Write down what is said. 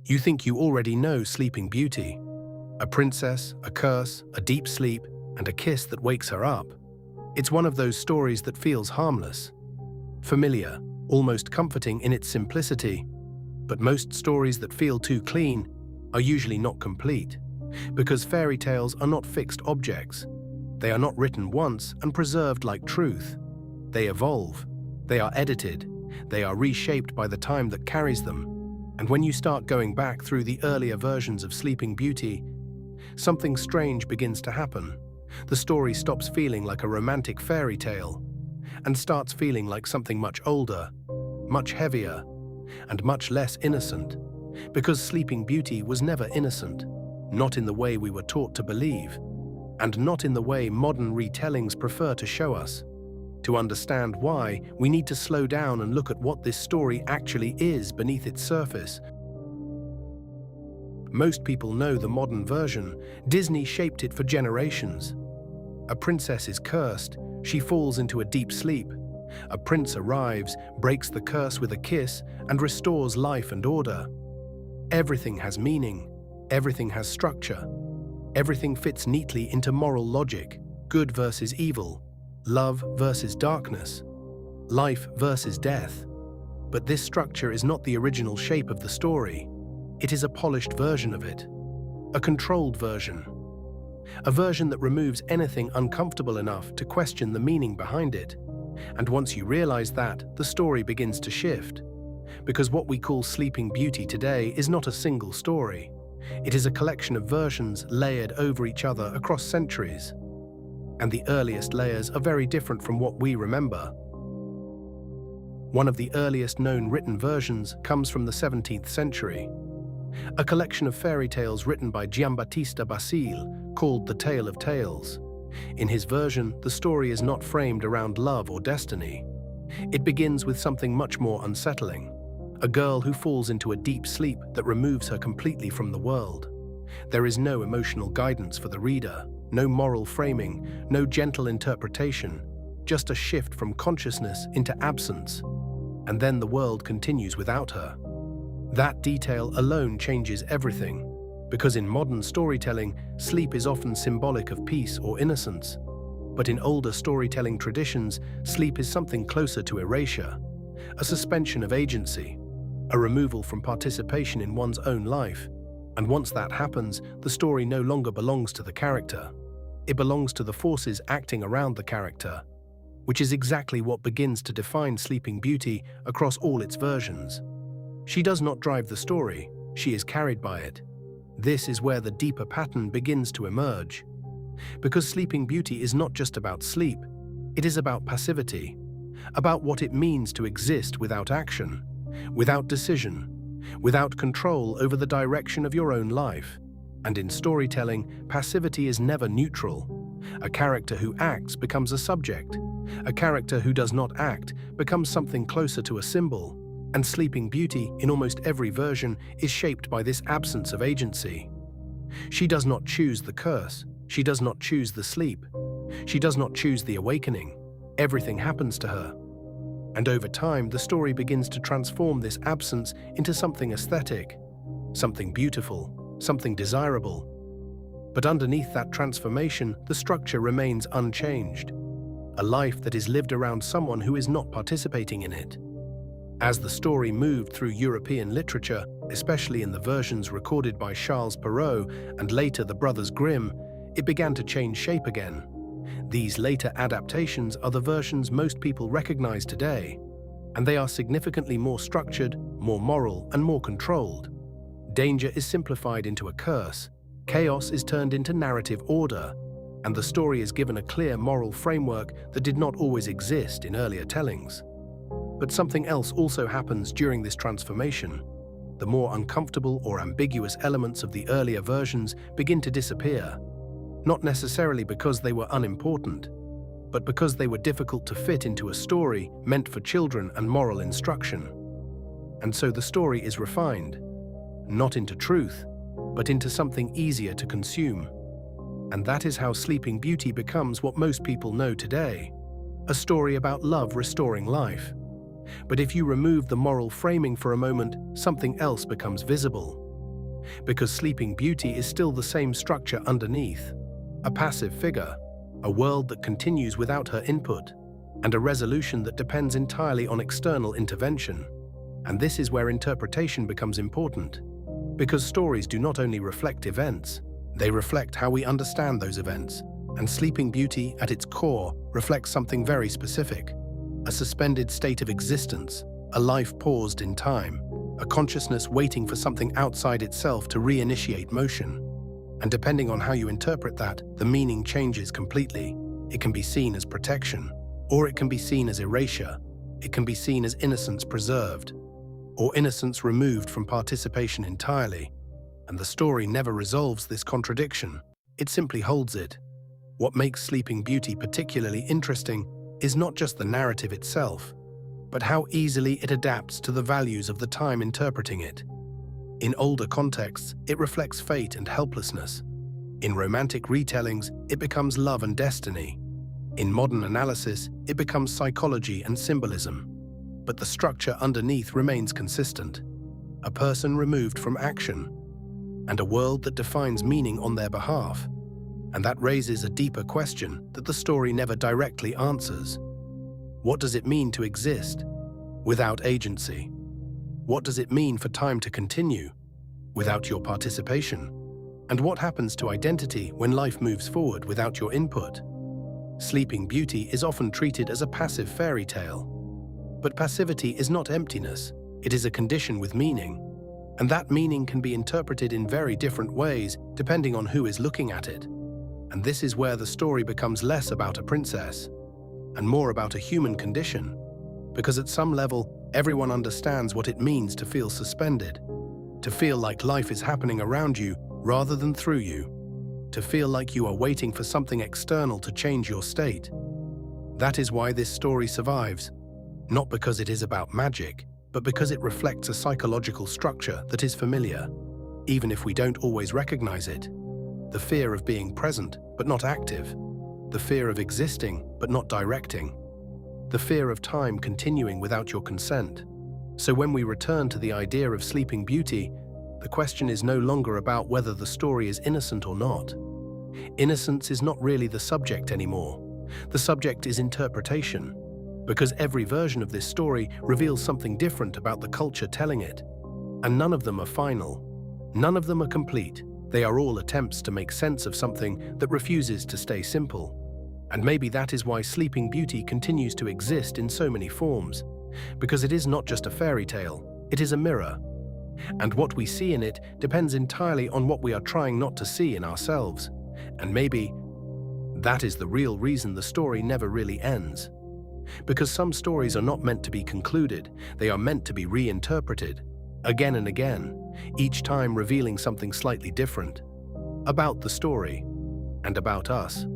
You think you already know Sleeping Beauty. A princess, a curse, a deep sleep, and a kiss that wakes her up. It's one of those stories that feels harmless, familiar, almost comforting in its simplicity. But most stories that feel too clean are usually not complete, because fairy tales are not fixed objects. They are not written once and preserved like truth. They evolve, they are edited, they are reshaped by the time that carries them. And when you start going back through the earlier versions of Sleeping Beauty, something strange begins to happen. The story stops feeling like a romantic fairy tale and starts feeling like something much older, much heavier, and much less innocent. Because Sleeping Beauty was never innocent, not in the way we were taught to believe, and not in the way modern retellings prefer to show us. To understand why, we need to slow down and look at what this story actually is beneath its surface. Most people know the modern version. Disney shaped it for generations. A princess is cursed, she falls into a deep sleep. A prince arrives, breaks the curse with a kiss, and restores life and order. Everything has meaning, everything has structure. Everything fits neatly into moral logic, good versus evil, love versus darkness, life versus death. But this structure is not the original shape of the story. It is a polished version of it, a controlled version, a version that removes anything uncomfortable enough to question the meaning behind it. And once you realize that, the story begins to shift. Because what we call Sleeping Beauty today is not a single story. It is a collection of versions layered over each other across centuries. And the earliest layers are very different from what we remember. One of the earliest known written versions comes from the 17th century. A collection of fairy tales written by Giambattista Basile called The Tale of Tales. In his version, the story is not framed around love or destiny. It begins with something much more unsettling. A girl who falls into a deep sleep that removes her completely from the world. There is no emotional guidance for the reader, no moral framing, no gentle interpretation, just a shift from consciousness into absence. And then the world continues without her. That detail alone changes everything, because in modern storytelling, sleep is often symbolic of peace or innocence. But in older storytelling traditions, sleep is something closer to erasure, a suspension of agency, a removal from participation in one's own life. And once that happens, the story no longer belongs to the character. It belongs to the forces acting around the character, which is exactly what begins to define Sleeping Beauty across all its versions. She does not drive the story, she is carried by it. This is where the deeper pattern begins to emerge. Because Sleeping Beauty is not just about sleep, it is about passivity, about what it means to exist without action, without decision, without control over the direction of your own life. And in storytelling, passivity is never neutral. A character who acts becomes a subject. A character who does not act becomes something closer to a symbol. And Sleeping Beauty, in almost every version, is shaped by this absence of agency. She does not choose the curse. She does not choose the sleep. She does not choose the awakening. Everything happens to her. And over time, the story begins to transform this absence into something aesthetic, something beautiful, something desirable. But underneath that transformation, the structure remains unchanged. A life that is lived around someone who is not participating in it. As the story moved through European literature, especially in the versions recorded by Charles Perrault and later the Brothers Grimm, it began to change shape again. These later adaptations are the versions most people recognize today, and they are significantly more structured, more moral, and more controlled. Danger is simplified into a curse, chaos is turned into narrative order, and the story is given a clear moral framework that did not always exist in earlier tellings. But something else also happens during this transformation. The more uncomfortable or ambiguous elements of the earlier versions begin to disappear, not necessarily because they were unimportant, but because they were difficult to fit into a story meant for children and moral instruction. And so the story is refined, not into truth, but into something easier to consume. And that is how Sleeping Beauty becomes what most people know today, a story about love restoring life. But if you remove the moral framing for a moment, something else becomes visible. because Sleeping Beauty is still the same structure underneath. A passive figure, a world that continues without her input, and a resolution that depends entirely on external intervention. And this is where interpretation becomes important, because stories do not only reflect events, they reflect how we understand those events. And Sleeping Beauty, at its core, reflects something very specific: a suspended state of existence, a life paused in time, a consciousness waiting for something outside itself to reinitiate motion. And depending on how you interpret that, the meaning changes completely. It can be seen as protection, or it can be seen as erasure. It can be seen as innocence preserved, or innocence removed from participation entirely. And the story never resolves this contradiction. It simply holds it. What makes Sleeping Beauty particularly interesting is not just the narrative itself, but how easily it adapts to the values of the time interpreting it. In older contexts, it reflects fate and helplessness. In romantic retellings, it becomes love and destiny. In modern analysis, it becomes psychology and symbolism. But the structure underneath remains consistent: a person removed from action, and a world that defines meaning on their behalf. And that raises a deeper question that the story never directly answers. What does it mean to exist without agency? What does it mean for time to continue without your participation? And what happens to identity when life moves forward without your input? Sleeping Beauty is often treated as a passive fairy tale. But passivity is not emptiness, it is a condition with meaning. And that meaning can be interpreted in very different ways depending on who is looking at it. And this is where the story becomes less about a princess and more about a human condition. Because at some level, everyone understands what it means to feel suspended, to feel like life is happening around you rather than through you, to feel like you are waiting for something external to change your state. That is why this story survives, not because it is about magic, but because it reflects a psychological structure that is familiar, even if we don't always recognize it. The fear of being present, but not active. The fear of existing, but not directing. The fear of time continuing without your consent. So when we return to the idea of Sleeping Beauty, the question is no longer about whether the story is innocent or not. Innocence is not really the subject anymore. The subject is interpretation, because every version of this story reveals something different about the culture telling it. And none of them are final. None of them are complete. They are all attempts to make sense of something that refuses to stay simple. And maybe that is why Sleeping Beauty continues to exist in so many forms, because it is not just a fairy tale, it is a mirror. And what we see in it depends entirely on what we are trying not to see in ourselves. And maybe that is the real reason the story never really ends. Because some stories are not meant to be concluded, they are meant to be reinterpreted, again and again, each time revealing something slightly different about the story and about us.